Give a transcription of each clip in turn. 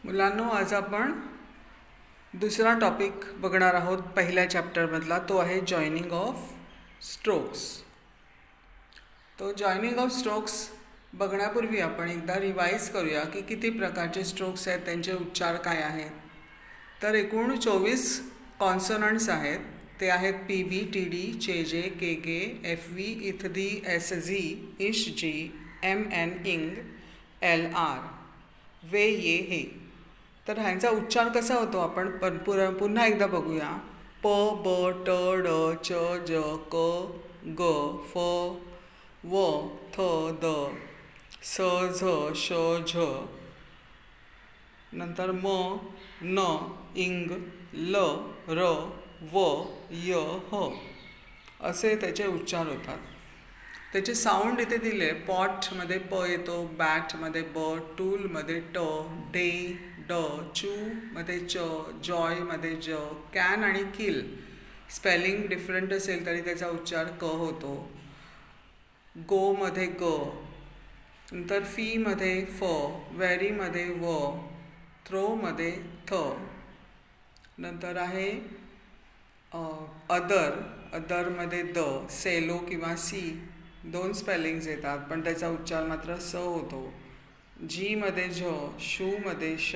मुलांनो, आज आपण दुसरा टॉपिक बघणार आहोत पहिल्या चॅप्टरमधला. तो आहे जॉईनिंग ऑफ स्ट्रोक्स. तो जॉईनिंग ऑफ स्ट्रोक्स बघण्यापूर्वी आपण एकदा रिवाईज करूया की किती प्रकारचे स्ट्रोक्स आहेत, त्यांचे उच्चार काय आहेत. तर एकूण 24 कॉन्सोनंट्स आहेत. ते आहेत पी बी, टी डी, चे जे, के के, एफ व्ही, इथ दी, एस झी, इश जी, एम एन, इंग, एल आर, वे, ये, हे. तर ह्यांचा उच्चार कसा होतो आपण पुन्हा एकदा बघूया. प, ब, ट, ड, च, ज, क, ग, फ, व, थ, द, स, झ, श, झ, नंतर म, न, इंग, ल, र, व, य, ह असे त्याचे उच्चार होतात. त्याचे साऊंड इथे दिले. पॉटमध्ये प येतो, बॅटमध्ये ब, टूलमध्ये ट, डे, ड, चूमध्ये च, जॉयमध्ये ज, कॅन आणि किल स्पेलिंग डिफरंट असेल तरी त्याचा उच्चार क होतो. गोमध्ये ग, नंतर फीमध्ये फ, व्हेरीमध्ये व, थ्रोमध्ये थ, नंतर आहे अदरमध्ये द, सेलो किंवा सी दोन स्पेलिंग्स येतात पण त्याचा उच्चार मात्र स होतो. जीमध्ये झ, शूमध्ये श,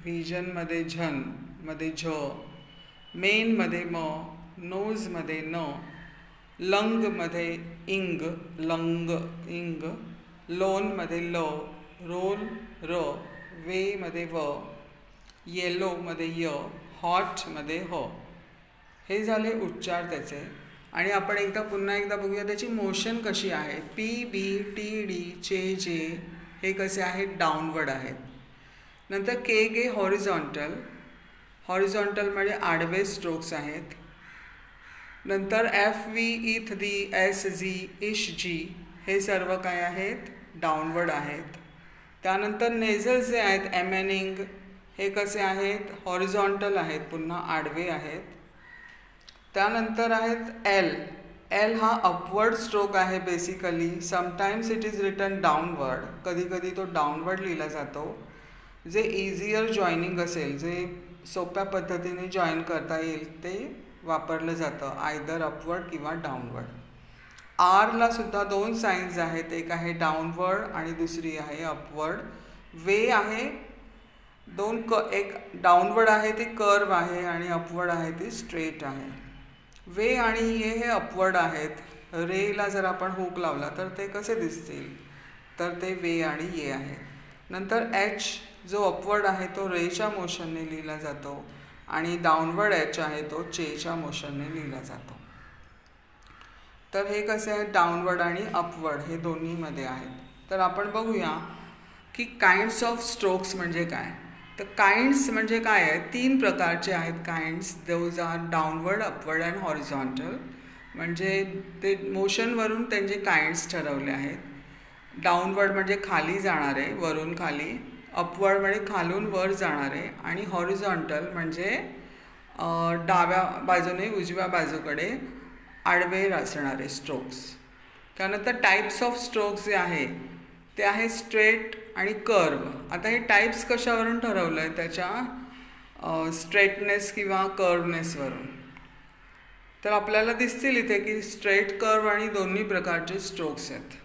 व्हिजनमध्ये झन मध्ये झ, मेनमध्ये म, नोजमध्ये न, लंगमध्ये इंग, लंग, इंग, लोनमध्ये ल, रोल, र, वेमध्ये व, येलोमध्ये य, हॉटमध्ये ह. हे झाले उच्चार त्याचे. आणि आपण पुन्हा एकदा बघूया त्याची मोशन कशी आहे. पी बी, टी डी, चे जे हे कसे आहेत, डाऊनवर्ड आहेत. नंतर के गे हॉरिझॉन्टल, हॉरिझॉन्टल म्हणजे आडवे स्ट्रोक्स आहेत. नंतर एफ व्ही, इथ दी, एस झी, इश जी हे सर्व काय आहेत, डाऊनवर्ड आहेत. त्यानंतर नेझल्स जे आहेत, एम एन, इंग हे कसे आहेत, हॉरिझॉन्टल आहेत, पुन्हा आडवे आहेत. त्यानंतर आहेत एल. एल हा अपवर्ड स्ट्रोक आहे basically. Sometimes it is written downward, कधी कधी तो डाऊनवर्ड लिहिला जातो. जे इझियर जॉईनिंग असेल, जे सोप्या पद्धतीने जॉईन करता येईल ते वापरलं जातं, आयदर अपवर्ड किंवा डाऊनवर्ड. आरला सुद्धा दोन साईन्स आहेत, एक आहे डाऊनवर्ड आणि दुसरी आहे अपवर्ड. वे आहे एक डाऊनवर्ड आहे ती कर्व आहे आणि अपवर्ड आहे ती स्ट्रेट आहे. वे आणि ये हे अपवर्ड आहेत. रेला जर आपण हुक लावला तर ते कसे दिसतील, तर ते वे आणि ये आहेत. नंतर एच जो अपवर्ड आहे तो रेच्या मोशनने लिहिला जातो आणि डाऊनवर्ड एच आहे तो चेच्या मोशनने लिहिला जातो. तर हे कसे आहेत, डाऊनवर्ड आणि अपवर्ड हे दोन्हीमध्ये आहेत. तर आपण बघूया की काइंड्स ऑफ स्ट्रोक्स म्हणजे काय. तर काइंड्स म्हणजे काय आहे, 3 प्रकारचे आहेत kinds. Those are downward, upward and horizontal. म्हणजे ते मोशनवरून त्यांचे काइंड्स ठरवले आहेत. डाऊनवर्ड म्हणजे खाली जाणारे, वरून खाली. अपवर्ड म्हणजे खालून वर जाणारे. आणि हॉरिझॉन्टल म्हणजे डाव्या बाजूने उजव्या बाजूकडे आडवे असणारे स्ट्रोक्स. त्यानंतर टाईप्स ऑफ स्ट्रोक्स जे आहे ते आहे स्ट्रेट आणि कर्व. आता हे टाईप्स कशावरून ठरवलं आहे, त्याच्या स्ट्रेटनेस किंवा कर्वनेसवरून. तर आपल्याला दिसतील इथे की स्ट्रेट, कर्व आणि दोन्ही प्रकारचे स्ट्रोक्स आहेत.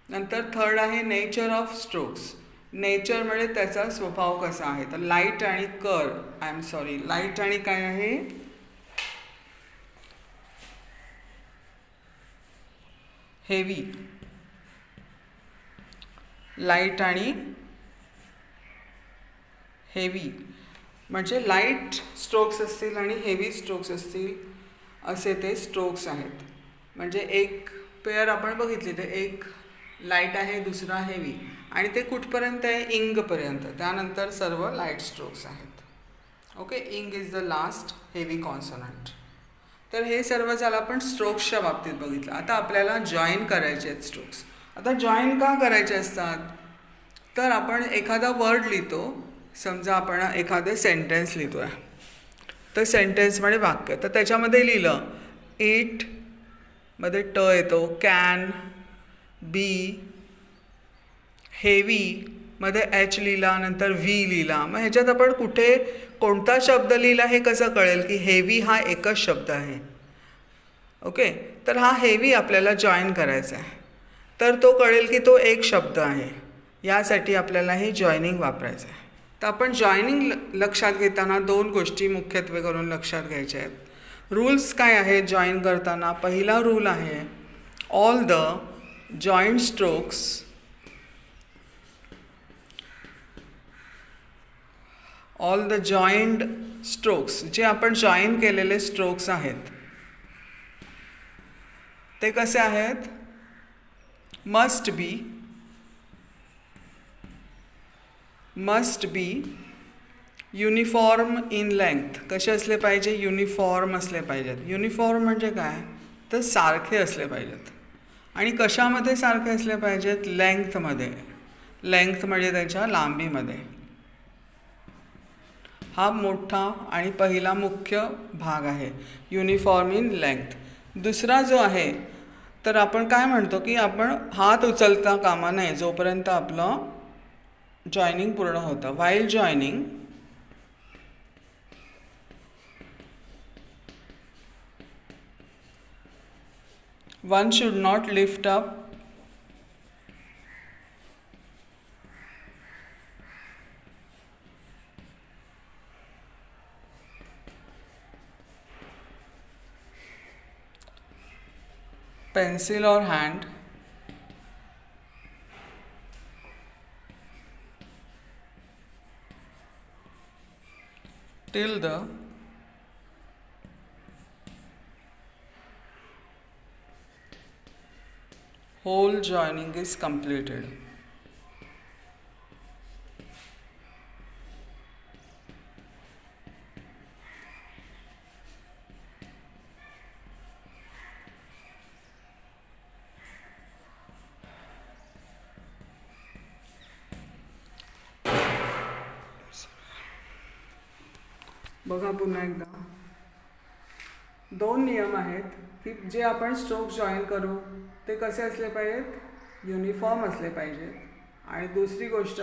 नंतर थर्ड आहे नेचर ऑफ स्ट्रोक्स. नेचर म्हणजे त्याचा स्वभाव कसा आहे. तर लाईट आणि लाईट आणि काय आहे, हेवी. लाईट आणि हेवी म्हणजे लाईट स्ट्रोक्स असतील आणि हेवी स्ट्रोक्स असतील असे ते स्ट्रोक्स आहेत. म्हणजे एक पेअर आपण बघितली तर एक लाईट आहे, दुसरा हेवी, आणि ते कुठपर्यंत आहे, इंगपर्यंत. त्यानंतर सर्व लाईट स्ट्रोक्स आहेत. ओके, इंग is the last heavy consonant. तर हे सर्व झालं आपण स्ट्रोक्सच्या बाबतीत बघितलं. आता आपल्याला जॉईन करायचे आहेत स्ट्रोक्स. आता जॉईन का करायचे असतात, तर आपण एखादा वर्ड लिहितो. समजा आपण एखादं सेंटेन्स लिहितो आहे, तर सेंटेन्समध्ये वाक्य, तर त्याच्यामध्ये लिहिलं इट मध्ये ट येतो, कॅन बी हेवी मध्ये एच लिहिला, नंतर व्ही लिहिला. मग ह्याच्यात आपण कुठे कोणता शब्द लिहिला हे कसं कळेल की हेवी हा एकच शब्द आहे. ओके, तर हा हेवी आपल्याला जॉईन करायचा आहे, तर तो कळेल की तो एक शब्द आहे. यासाठी आपल्याला हे जॉईनिंग वापरायचं आहे. तर आपण जॉईनिंग लक्षात घेताना दोन गोष्टी मुख्यत्वे करून लक्षात घ्यायच्या आहेत. रूल्स काय आहेत जॉईन करताना? पहिला रूल आहे ऑल द जॉईंट स्ट्रोक्स जे आपण जॉईन केलेले स्ट्रोक्स आहेत ते कसे आहेत? Must be uniform in length. कसे असले पाहिजे? युनिफॉर्म असले पाहिजेत. युनिफॉर्म म्हणजे काय? तर सारखे असले पाहिजेत. आणि कशामध्ये सारखे असले पाहिजेत? लेंथमध्ये. लेंथ म्हणजे त्याच्या लांबीमध्ये. हा मोठा आणि पहिला मुख्य भाग आहे, युनिफॉर्म इन लेंथ. दुसरा जो आहे तर आपण काय म्हणतो की आपण हात उचलता कामा नये जोपर्यंत आपलं जॉईनिंग पूर्ण होतं. While joining one should not lift up pencil or hand till the whole joining is completed. बघा पुन्हा एकदा दोन नियम आहेत की जे आपण स्ट्रोक जॉईन करू ते कसे असले पाहिजेत? युनिफॉर्म असले पाहिजेत. आणि दुसरी गोष्ट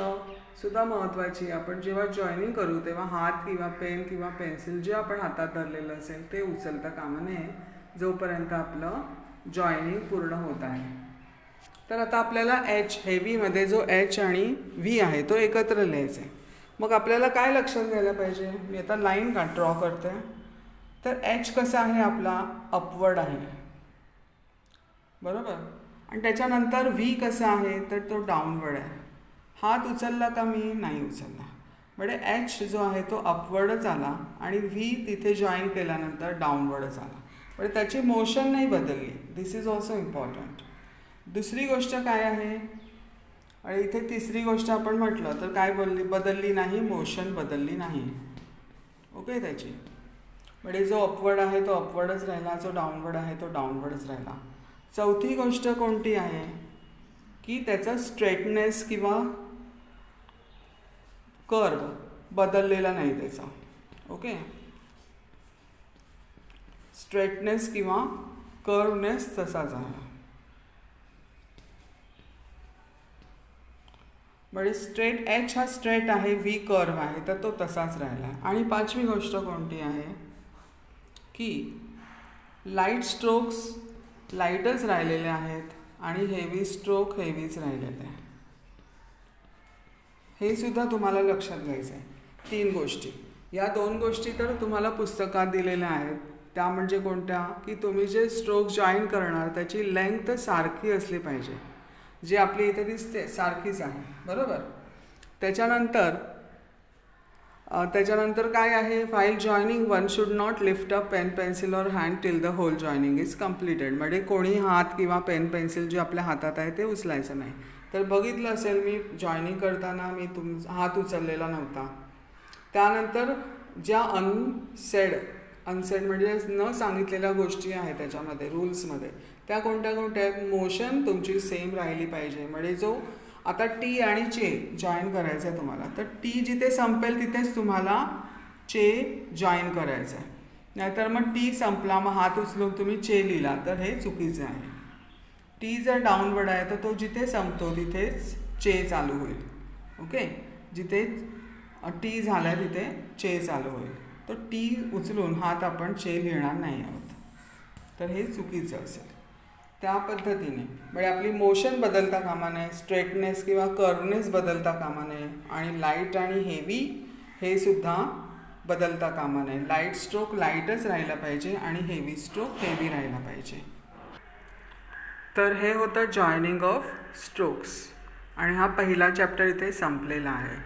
सुद्धा महत्त्वाची, आपण जेव्हा जॉईनिंग करू तेव्हा हात किंवा पेन किंवा पेन्सिल जे आपण हातात धरलेलं असेल ते उचलता कामा नये जोपर्यंत आपलं जॉईनिंग पूर्ण होत आहे. तर आता आपल्याला एच हेवीमध्ये जो एच आणि व्ही आहे तो एकत्र लिहायचा आहे. मग आपल्याला काय लक्षात घ्यायला पाहिजे? मी आता लाईन ड्रॉ करते. तर एच कसा आहे आपला? अपवर्ड आहे, बरोबर. आणि त्याच्यानंतर व्ही कसा आहे? तर तो डाऊनवर्ड आहे. हात उचलला का मी? नाही उचलला. म्हणजे एच जो आहे तो अपवर्डच आला आणि व्ही तिथे जॉईन केल्यानंतर डाऊनवर्डच आला. म्हणजे त्याची मोशन नाही बदलली. दिस इज ऑल्सो इम्पॉर्टंट. दुसरी गोष्ट काय आहे? आणि इथे तिसरी गोष्ट आपण म्हटलं तर काय बदलली नाही? मोशन बदलली नाही. ओके, त्याची म्हणजे जो अपवर्ड आहे तो अपवर्डच राहिला, जो डाऊनवर्ड आहे तो डाऊनवर्डच राहिला. चौथी गोष्ट कोणती आहे की त्याचा स्ट्रेटनेस किंवा कर्व बदललेला नाही त्याचा. ओके, स्ट्रेटनेस किंवा कर्वनेस तसाच आहे. म्हणजे स्ट्रेट एच हा स्ट्रेट आहे, व्ही कर्व आहे, तर तो तसाच राहिला. आणि पाचवी गोष्ट कोणती आहे की लाईट स्ट्रोक्स लाईटच राहिलेले आहेत आणि हेवी स्ट्रोक हेवीच राहिलेले आहे. हे सुद्धा तुम्हाला लक्षात घ्यायचं आहे. तीन गोष्टी, या दोन गोष्टी तर तुम्हाला पुस्तकात दिलेल्या आहेत. त्या म्हणजे कोणत्या की तुम्ही जे स्ट्रोक जॉईन करणार त्याची लेंथ सारखी असली पाहिजे, जी आपली इथे दिसते सारखीच आहे, बरोबर. त्याच्यानंतर काय आहे? While joining one should not lift up pen pencil or hand till the whole joining is completed. म्हणजे कोणी हात किंवा पेन पेन्सिल जे आपल्या हातात आहे ते उचलायचं नाही. तर बघितलं असेल मी जॉईनिंग करताना मी हात उचललेला नव्हता. त्यानंतर ज्या अनसेड म्हणजे न सांगितलेल्या गोष्टी आहेत त्याच्यामध्ये रूल्समध्ये, त्या कोणत्या आहेत? मोशन तुमची सेम राहिली पाहिजे. म्हणजे जो आता टी आणि चे जॉईन करायचं आहे तुम्हाला, तर टी जिथे संपेल तिथेच तुम्हाला चे जॉईन करायचं आहे. नाहीतर मग टी संपला मग हात उचलून तुम्ही चे लिहिला तर हे चुकीचं आहे. टी जर डाऊनवर्ड आहे तर तो जिथे संपतो तिथेच चे चालू होईल. ओके. जिथे टी झाला आहे तिथे चे चालू होईल. तो टी उचलून हात आपण चे लिहिणार नाही आहोत, तर हे चुकीचं असेल. त्या पद्धतीने म्हणजे आपली मोशन बदलता कामा नये, स्ट्रेटनेस किंवा कर्वनेस बदलता कामा नये, आणि लाईट आणि हेवी हे सुद्धा बदलता कामा नये. लाईट स्ट्रोक लाईटच राहिला पाहिजे आणि हेवी स्ट्रोक हेवी राहिला पाहिजे. तर हे होतं जॉईनिंग ऑफ स्ट्रोक्स, आणि हा पहिला चॅप्टर इथे संपलेला आहे.